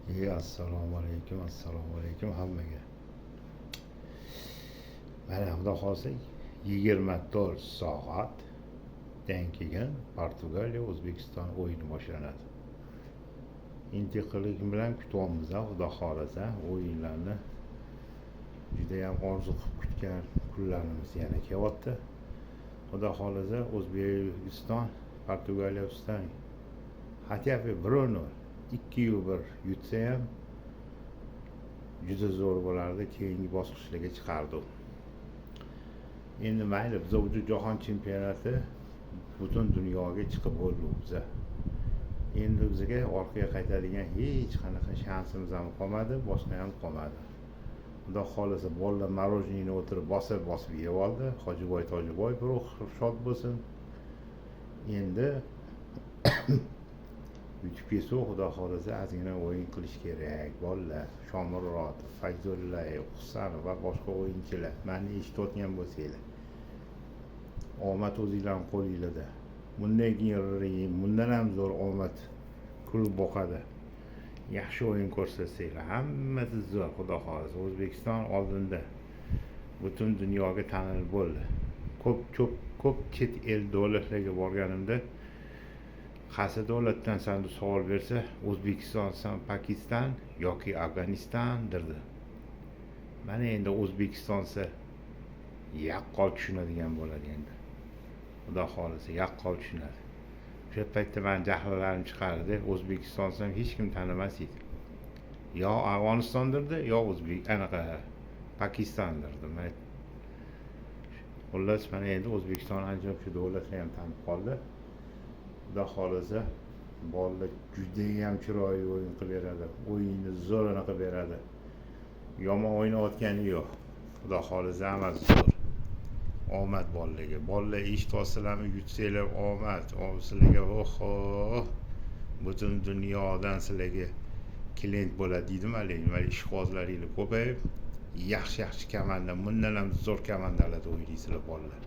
Assalomu alaykum hammaga. Mana xudo xohlasa 24 soatdan keyin Portugaliya O'zbekiston o'yini boshlanadi. Intiqlik bilan kutyapmiz, xudo xohlasa o'yinlarni juda ham orzu qilib kutgan kunlarimiz yana kelyapti. Xudo xohlasa O'zbekiston Portugaliya ustidan хотя бы 1-0 2-1 yutsa ham juda zo'r bo'lardi, keyingi bosqichlarga chiqardi. Endi mayli, biz bu jahon chempionati butun dunyoga chiqib bo'ldik biza. Endi bizga orqaga qaytadigan hech qanaqa shansimiz ham qolmadi, boshqa ham qolmadi. Xudo xohlasa bolalar marojniyni o'tirib bosib yeb oldi. Hojiboy Tojiboy bir shod bo'lsin. Endi yutib kelsa, xudo xohlasa ozgina o'yin qilish kerak. Bolalar Shomurodov, Fayzullayev, Husanov va boshqa o'yinchilar, meni eshitayotgan bo'lsanglar, omad o'zinglarning qo'lingizda. Bundan keyin bundan ham zo'r omad kulib boqadi. Yaxshi o'yin ko'rsatsanglar, hammasi zo'r. Xudo xohlasa O'zbekiston oldinda butun dunyoga tanilib bo'ldi. Ko'p chet el davlatlarga borganimda qaysi davlatdan san savol bersa, O'zbekiston, Pokiston yoki Afg'oniston derdi. Mana endi O'zbekistonsa yaqqol tushunadigan bo'ladi endi. Xudo xohlasa yaqqol tushunadi. O'sha paytda men jahllarim chiqardi. O'zbekistonsa hech kim tanimas edi. Yo Afg'oniston derdi, yo Pokiston derdi. Xullas mana endi O'zbekiston ancha shu davlatlar ham tanib qoldi. Xudo xohlasa bolalar juda ham chiroyli o'yin qilib beradi. O'yinni zo'rini qilib beradi. Yomon o'ynayotgani yo'q. Xudo xohlasa hammasi zo'r. Omad bolalarga. Bolalar eshitolsalarmi, yutsanglar omad. Sizlarga butun dunyodan sizlarga klient bo'ladi deydim hali. Mana ishqibozlaringiz ko'payib, yaxshi komanda, bundan ham zo'r komandalarda o'ynaysizlar bolalar.